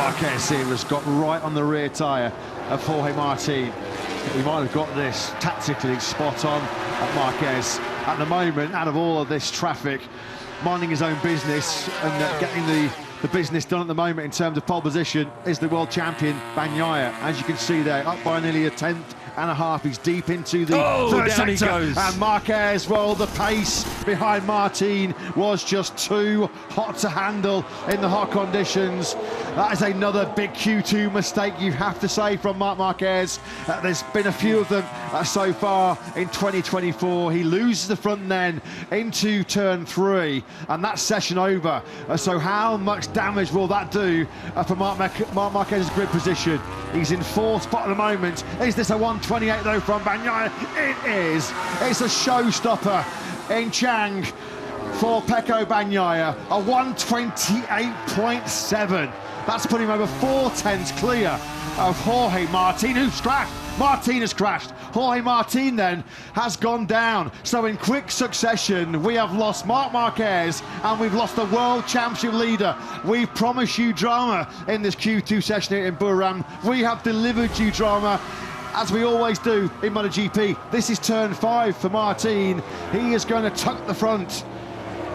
Marquez here has got right on the rear tyre of Jorge Martin. He might have got this tactically spot on at Marquez. At the moment, out of all of this traffic, minding his own business and getting the business done at the moment in terms of pole position is the world champion, Bagnaia. As you can see there, up by nearly a tenth and a half. He's deep into the third sector. He goes. And Marquez, well, the pace behind Martin was just too hot to handle in the hot conditions. That is another big Q2 mistake, you have to say, from Marc Marquez. There's been a few of them so far in 2024. He loses the front then into turn 3, and that's session over. So how much damage will that do for Marc Marquez's grid position? He's in 4th spot at the moment. Is this a 128 though from Bagnaia? It is. It's a showstopper in Chang for Pecco Bagnaia, a 128.7. That's putting him over 4/10 clear of Jorge Martin, who's crashed. Martin has crashed. Jorge Martin then has gone down. So in quick succession, we have lost Marc Marquez and we've lost the World Championship leader. We promised you drama in this Q2 session here in Buriram. We have delivered you drama, as we always do in MotoGP. This is turn 5 for Martin. He is going to tuck the front.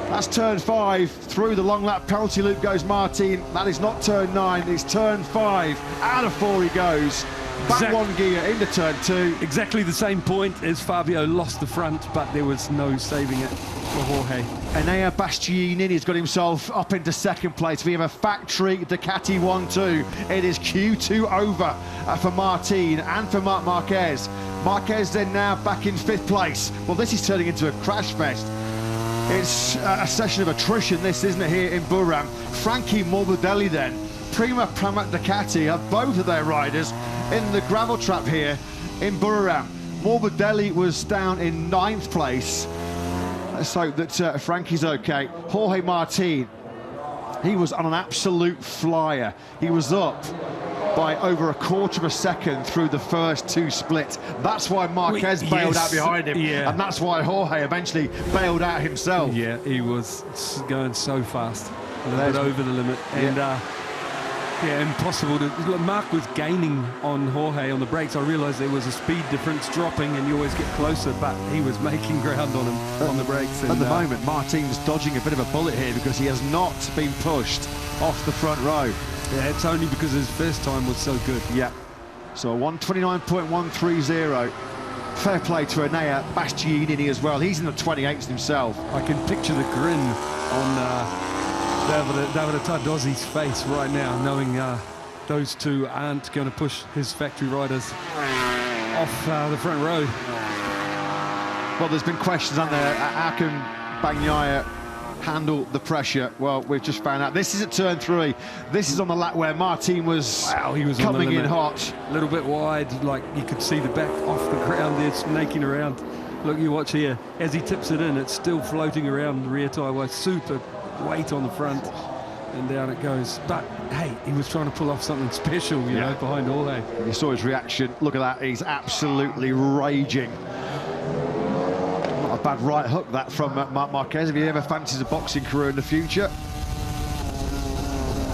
That's turn 5. Through the long lap penalty loop goes Martin. That is not turn 9, it's turn 5. Out of 4 he goes. Back 1 gear into turn 2. Exactly the same point as Fabio lost the front, but there was no saving it for Jorge. Enea Bastianini has got himself up into 2nd place. We have a factory Ducati 1-2. It is Q2 over for Martin and for Marc Marquez. Marquez then now back in 5th place. Well, this is turning into a crash fest. It's a session of attrition, this, isn't it, here in Buriram. Frankie Morbidelli then, Prima Pramac Ducati, have both of their riders in the gravel trap here in Buriram. Morbidelli was down in 9th place. Let's hope that Frankie's okay. Jorge Martin, he was on an absolute flyer. He was up by over 1/4 of a second through the first 2 splits. That's why Marquez bailed out behind him, and that's why Jorge eventually bailed out himself. Yeah, he was going so fast, a little bit over the limit, and yeah, impossible to... Look, Marc was gaining on Jorge on the brakes. I realised there was a speed difference dropping and you always get closer, but he was making ground on him on the brakes. And, at the moment, Martin's dodging a bit of a bullet here because he has not been pushed off the front row. Yeah, it's only because his first time was so good. Yeah. So a 129.130. Fair play to Enea Bastianini as well. He's in the 28s himself. I can picture the grin on Davide Tardozzi's face right now, knowing those two aren't going to push his factory riders off the front row. Well, there's been questions, aren't there? How can Bagnaia handle the pressure? Well, we've just found out. This is at turn 3. This is on the lap where Martin was, he was coming in hot. A little bit wide, like you could see the back off the ground there, snaking around. Look, you watch here, as he tips it in, it's still floating around the rear tyre, super weight on the front, and down it goes. But hey, he was trying to pull off something special, you know, behind Jorge. You saw his reaction. Look at that, he's absolutely raging. Not a bad right hook that from Marc Marquez if he ever fancies a boxing career in the future.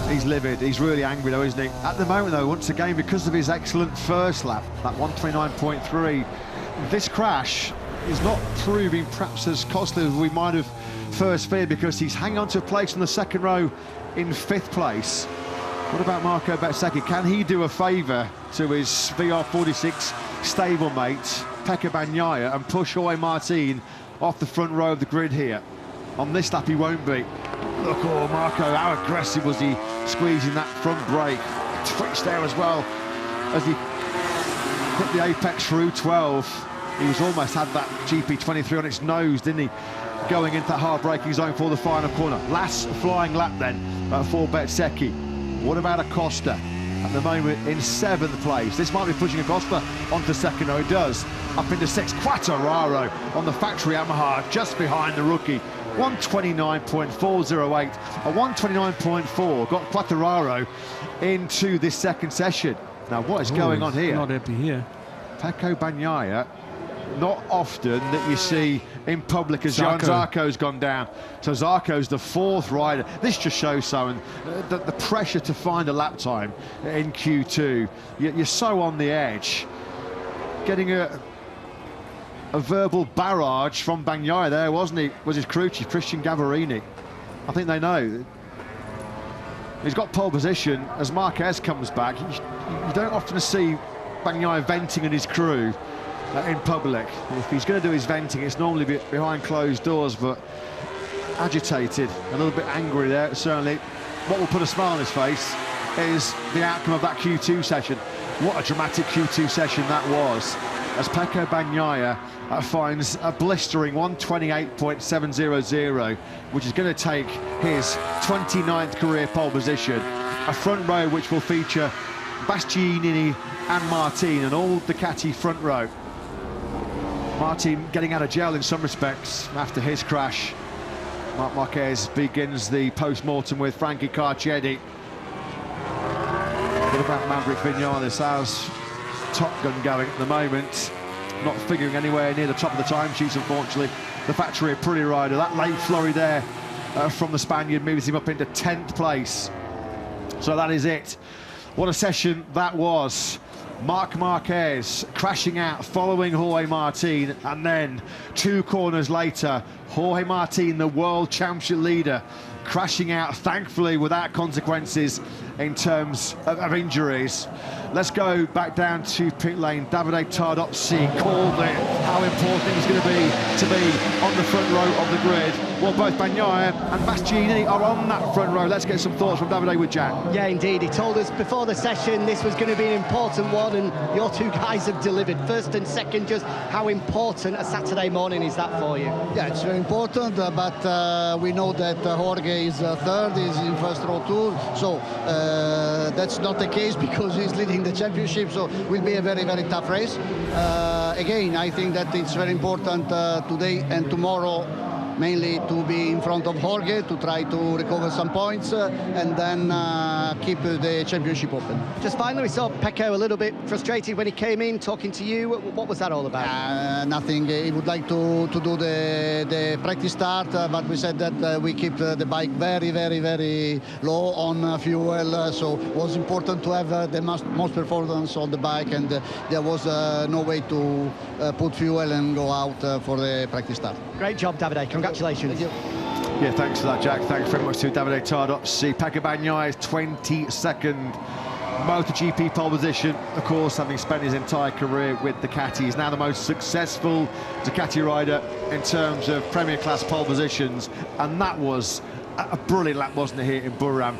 He's livid, he's really angry though, isn't he? At the moment though, once again, because of his excellent first lap, that 129.3, this crash is not proving perhaps as costly as we might have first feared, because he's hanging on to a place in the 2nd row in 5th place. What about Marco Bezzecchi? Can he do a favour to his VR46 stablemate, Pecco Bagnaia, and push Jorge Martin off the front row of the grid here? On this lap he won't be. Look, oh, Marco, how aggressive was he squeezing that front brake. Twitch there as well as he hit the apex through 12. He was almost had that GP23 on its nose, didn't he? Going into that hard braking zone for the final corner. Last flying lap then for Bezzecchi. What about Acosta? At the moment in 7th place. This might be pushing Acosta onto 2nd. No, it does. Up into 6th. Quartararo on the factory Yamaha, just behind the rookie. 129.408. A 129.4 got Quartararo into this 2nd session. Now, what is going on here? Not happy here. Pecco Bagnaia not often that you see in public as Johan Zarco's gone down. So Zarco's the 4th rider. This just shows, Simon, the pressure to find a lap time in Q2. You're so on the edge. Getting a verbal barrage from Bagnaia there, wasn't he? Was his crew chief, Christian Gavarini. I think they know. He's got pole position as Marquez comes back. You don't often see Bagnaia venting at his crew in public. If he's going to do his venting, it's normally behind closed doors, but agitated, a little bit angry there. Certainly, what will put a smile on his face is the outcome of that Q2 session. What a dramatic Q2 session that was, as Pecco Bagnaia finds a blistering 1:28.700, which is going to take his 29th career pole position. A front row which will feature Bastianini and Martin, and all Ducati front row. Martin getting out of jail in some respects after his crash. Marc Marquez begins the post-mortem with Frankie Carcetti. What about Maverick Vinales? How's Top Gun going at the moment? Not figuring anywhere near the top of the timesheets, unfortunately. The factory Aprilia rider, that late flurry there from the Spaniard moves him up into 10th place. So that is it. What a session that was. Marc Marquez crashing out following Jorge Martin, and then 2 corners later, Jorge Martin, the world championship leader, crashing out, thankfully without consequences in terms of injuries. Let's go back down to pit lane. Davide Tardozzi called it, how important it was going to be on the front row of the grid. Well, both Bagnaia and Bastianini are on that front row. Let's get some thoughts from Davide with Jack. Yeah, indeed. He told us before the session this was going to be an important one, and your 2 guys have delivered. First and second, just how important a Saturday morning is that for you? Yeah, it's very important, but we know that Jorge is 3rd, he's in first row too, so that's not the case because he's leading the championship, so it will be a very, very tough race. Again, I think that it's very important today and tomorrow mainly to be in front of Jorge, to try to recover some points and then keep the championship open. Just finally, we saw Pecco a little bit frustrated when he came in, talking to you. What was that all about? Nothing. He would like to do the practice start, but we said that we keep the bike very, very, very low on fuel, so it was important to have the most performance on the bike, and there was no way to put fuel and go out for the practice start. Great job, Davide. Congratulations. Thank you. Yeah, thanks for that, Jack. Thanks very much to Davide Tardozzi. Pecco Bagnaia's 22nd MotoGP pole position, of course, having spent his entire career with Ducati. He's now the most successful Ducati rider in terms of Premier Class pole positions, and that was a brilliant lap, wasn't it, here in Buriram.